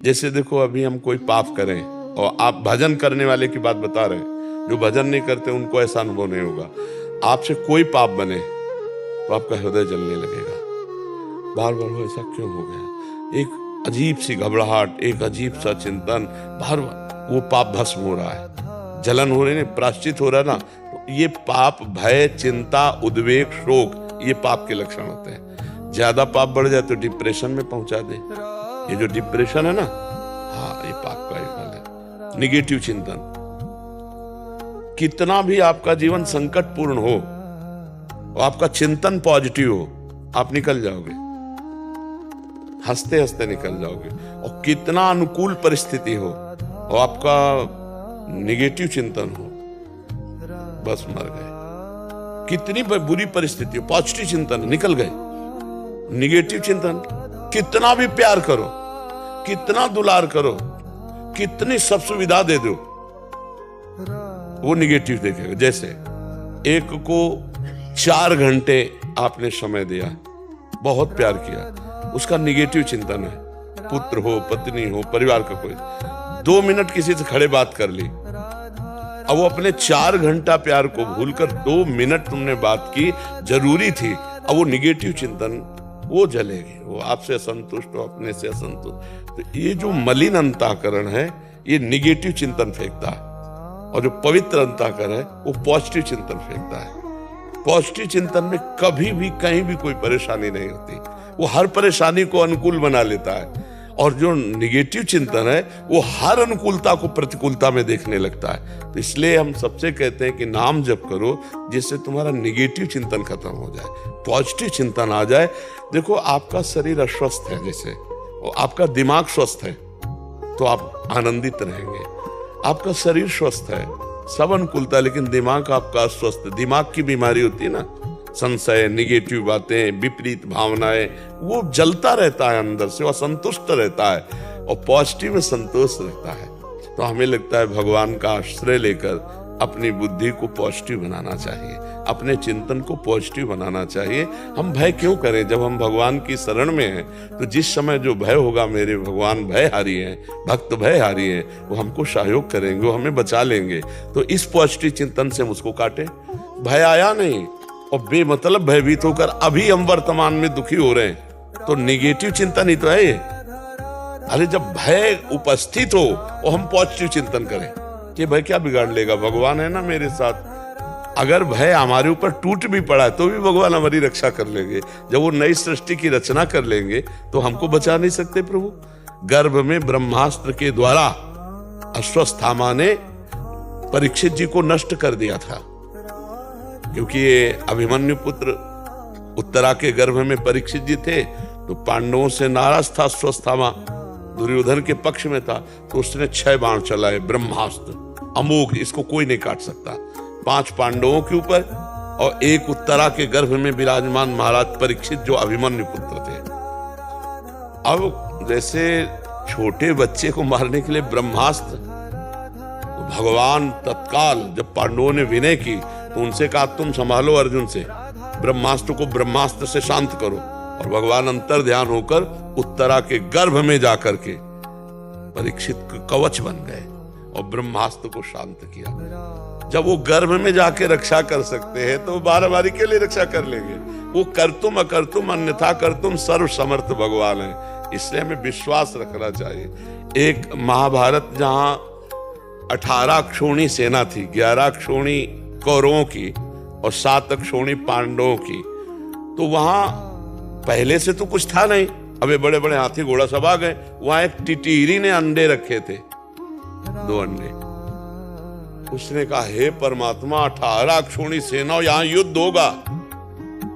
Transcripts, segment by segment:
जैसे देखो, अभी हम कोई पाप करें और आप भजन करने वाले की बात बता रहे हैं, जो भजन नहीं करते उनको ऐसा अनुभव नहीं होगा। आपसे कोई पाप बने तो आपका हृदय जलने लगेगा, बार बार वो ऐसा क्यों हो गया, एक अजीब सी घबराहट, एक अजीब सा चिंतन, बार बार वो पाप भस्म हो रहा है, जलन हो रही है, प्रायश्चित हो रहा है ना। तो ये पाप, भय, चिंता, उद्वेग, शोक, ये पाप के लक्षण होते हैं। ज्यादा पाप बढ़ जाए तो डिप्रेशन में पहुंचा दे। ये जो डिप्रेशन है ना, हाँ, ये पाप का एक फल है। निगेटिव चिंतन, कितना भी आपका जीवन संकटपूर्ण हो और आपका चिंतन पॉजिटिव हो, आप निकल जाओगे, हंसते हंसते निकल जाओगे। और कितना अनुकूल परिस्थिति हो और आपका निगेटिव चिंतन हो, बस मर गए। कितनी बुरी परिस्थिति हो, पॉजिटिव चिंतन, निकल गए। निगेटिव चिंतन, कितना भी प्यार करो, कितना दुलार करो, कितनी सब सुविधा दे दो, वो निगेटिव देखेगा। जैसे एक को 4 घंटे आपने समय दिया, बहुत प्यार किया, उसका निगेटिव चिंतन है, पुत्र हो, पत्नी हो, परिवार का कोई, 2 मिनट किसी से खड़े बात कर ली, अब वो अपने 4 घंटा प्यार को भूलकर 2 मिनट तुमने बात की, जरूरी थी, अब वो निगेटिव चिंतन, वो जलेगी, वो आपसे असंतुष्ट हो, अपने से असंतुष्ट। तो ये जो मलिन अंतःकरण है, ये निगेटिव चिंतन फेंकता है, और जो पवित्र अंतःकरण है वो पॉजिटिव चिंतन फेंकता है। पॉजिटिव चिंतन में कभी भी कहीं भी कोई परेशानी नहीं होती, वो हर परेशानी को अनुकूल बना लेता है। और जो निगेटिव चिंतन है वो हर अनुकूलता को प्रतिकूलता में देखने लगता है। तो इसलिए हम सबसे कहते हैं कि नाम जप करो, जिससे तुम्हारा निगेटिव चिंतन खत्म हो जाए, पॉजिटिव चिंतन आ जाए। देखो, आपका शरीर अस्वस्थ है जैसे, और आपका दिमाग स्वस्थ है तो आप आनंदित रहेंगे। आपका शरीर स्वस्थ है, सब अनुकूलता, लेकिन दिमाग आपका अस्वस्थ, दिमाग की बीमारी होती है ना, संशय, निगेटिव बातें, विपरीत भावनाएं, वो जलता रहता है अंदर से, वो असंतुष्ट रहता है, और पॉजिटिव में संतोष रहता है। तो हमें लगता है भगवान का आश्रय लेकर अपनी बुद्धि को पॉजिटिव बनाना चाहिए, अपने चिंतन को पॉजिटिव बनाना चाहिए। हम भय क्यों करें जब हम भगवान की शरण में हैं? तो जिस समय जो भय होगा, मेरे भगवान भयहारी हैं, भक्त भयहारी हैं, वो हमको सहयोग करेंगे, वो हमें बचा लेंगे। तो इस पॉजिटिव चिंतन से हम उसको काटें। भय आया नहीं और बेमतलब भयभीत होकर अभी हम वर्तमान में दुखी हो रहे हैं, तो निगेटिव चिंतन ही तो है ये। अरे जब भय उपस्थित हो और हम पॉजिटिव चिंतन करें कि भय क्या बिगाड़ लेगा, भगवान है ना मेरे साथ। अगर भय हमारे ऊपर टूट भी पड़ा है तो भी भगवान हमारी रक्षा कर लेंगे। जब वो नई सृष्टि की रचना कर लेंगे तो हमको बचा नहीं सकते प्रभु। गर्भ में ब्रह्मास्त्र के द्वारा अश्वत्थामा ने परीक्षित जी को नष्ट कर दिया था, क्योंकि ये अभिमन्यु पुत्र उत्तरा के गर्भ में परीक्षित जी थे, तो पांडवों से नाराज था अश्वत्थामा, दुर्योधन के पक्ष में था, तो उसने 6 बाण चलाए, ब्रह्मास्त्र अमोघ, इसको कोई नहीं काट सकता। 5 पांडवों के ऊपर और 1 उत्तरा के गर्भ में विराजमान महाराज परीक्षित, जो अभिमन्यु पुत्र थे। अब जैसे छोटे बच्चे को मारने के लिए ब्रह्मास्त्र, तो भगवान तत्काल जब पांडवों ने विनय की तो उनसे कहा, तुम संभालो अर्जुन से, ब्रह्मास्त्र को ब्रह्मास्त्र से शांत करो। और भगवान अंतर ध्यान होकर उत्तरा के गर्भ में जाकर के परीक्षित कवच बन गए और ब्रह्मास्त्र को शांत किया। जब वो गर्भ में जाके रक्षा कर सकते हैं तो 12 बारी के लिए रक्षा कर लेंगे। वो कर्तुम अकर्तुम अन्यथा कर्तुम सर्व समर्थ भगवान है, इसलिए हमें विश्वास रखना चाहिए। एक महाभारत जहां 18 अक्षौणी सेना थी, 11 अक्षौणी कौरवों की और 7 अक्षौणी पांडवों की, तो वहां पहले से तो कुछ था नहीं, अबे बड़े बड़े हाथी घोड़ा सब आ गए। वहां एक टिटीरी ने अंडे रखे थे, 2 अंडे। उसने कहा, हे परमात्मा, 18 अक्षौणी सेना, यहां युद्ध होगा,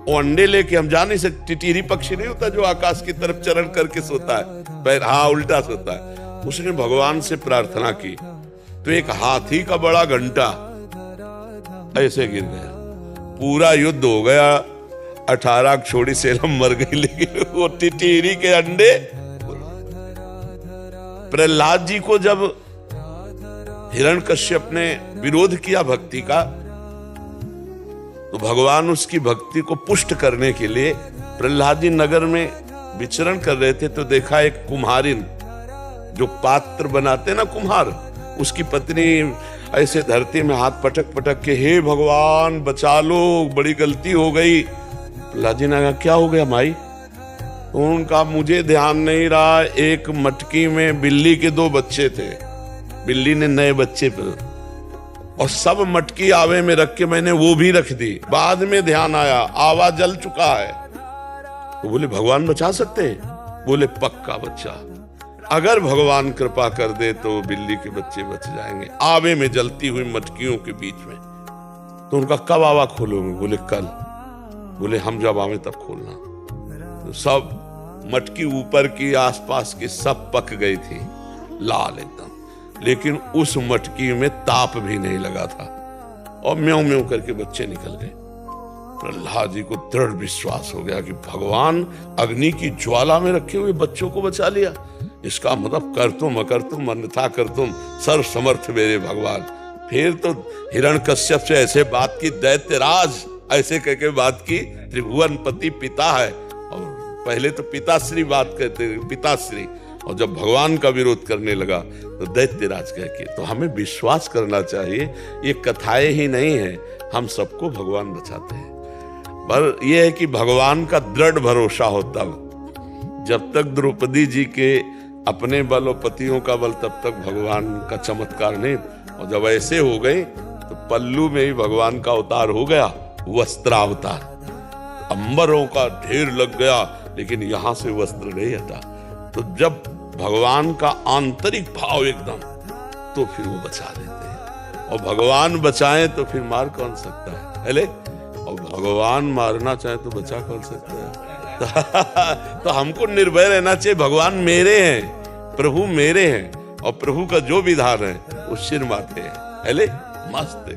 वो अंडे लेके हम जा नहीं सकते। टिटीरी पक्षी नहीं होता जो आकाश की तरफ चरण करके सोता है, पैर हाँ उल्टा सोता है। उसने भगवान से प्रार्थना की तो एक हाथी का बड़ा घंटा ऐसे गिर गया, पूरा युद्ध हो गया, 18 अक्षौणी सेना मर गई, लेकिन वो टिटीरी के अंडे। प्रहलाद जी को जब हिरण्यकश्यप ने विरोध किया भक्ति का, तो भगवान उसकी भक्ति को पुष्ट करने के लिए प्रहलाद जी नगर में विचरण कर रहे थे, तो देखा एक कुम्हारिन जो पात्र बनाते ना कुम्हार, उसकी पत्नी ऐसे धरती में हाथ पटक पटक के, हे भगवान बचा लो, बड़ी गलती हो गई। प्रहलाद जी ने कहा क्या हो गया माई? उनका मुझे ध्यान नहीं रहा, एक मटकी में बिल्ली के 2 बच्चे थे, बिल्ली ने नए बच्चे पर, और सब मटकी आवे में रख के मैंने वो भी रख दी। बाद में ध्यान आया आवा जल चुका है। तो बोले भगवान बचा सकते हैं? बोले पक्का बच्चा, अगर भगवान कृपा कर दे तो बिल्ली के बच्चे बच जाएंगे आवे में जलती हुई मटकियों के बीच में। तो उनका कब आवा खोलोगे? बोले कल। बोले हम जब आवे तब खोलना। तो सब मटकी ऊपर की आसपास की सब पक गई थी, लाल एकदम, लेकिन उस मटकी में ताप भी नहीं लगा था, और म्याऊं म्याऊं करके बच्चे निकल गए। प्रहलाद जी को दृढ़ विश्वास हो गया कि भगवान अग्नि की ज्वाला में रखे हुए बच्चों को बचा लिया, इसका मतलब कर तुम अकर तुम अन्यथा कर तुम, सर्व समर्थ मेरे भगवान। फिर तो हिरण्यकश्यप से ऐसे बात की, दैत्यराज ऐसे कह के बात की, त्रिभुवनपति पिता है, और पहले तो पिताश्री बात कहते, पिताश्री, और जब भगवान का विरोध करने लगा तो दैत्यराज कह के। तो हमें विश्वास करना चाहिए, ये कथाएं ही नहीं है, हम सबको भगवान बचाते हैं। पर यह है कि भगवान का दृढ़ भरोसा हो तब, जब तक द्रौपदी जी के अपने बल और पतियों का बल, तब तक भगवान का चमत्कार नहीं। और जब ऐसे हो गए तो पल्लू में ही भगवान का अवतार हो गया, वस्त्रावतार। अंबरों का ढेर लग गया, लेकिन यहां से वस्त्र नहीं हटा। तो जब भगवान का आंतरिक भाव एकदम, तो फिर वो बचा लेते हैं। और भगवान बचाएं तो फिर मार कौन सकता है? हेले, और भगवान मारना चाहे तो बचा कौन सकता है? तो हमको निर्भय रहना चाहिए, भगवान मेरे हैं, प्रभु मेरे हैं, और प्रभु का जो विधान है वो सिर माथे है। हेले, मस्त है।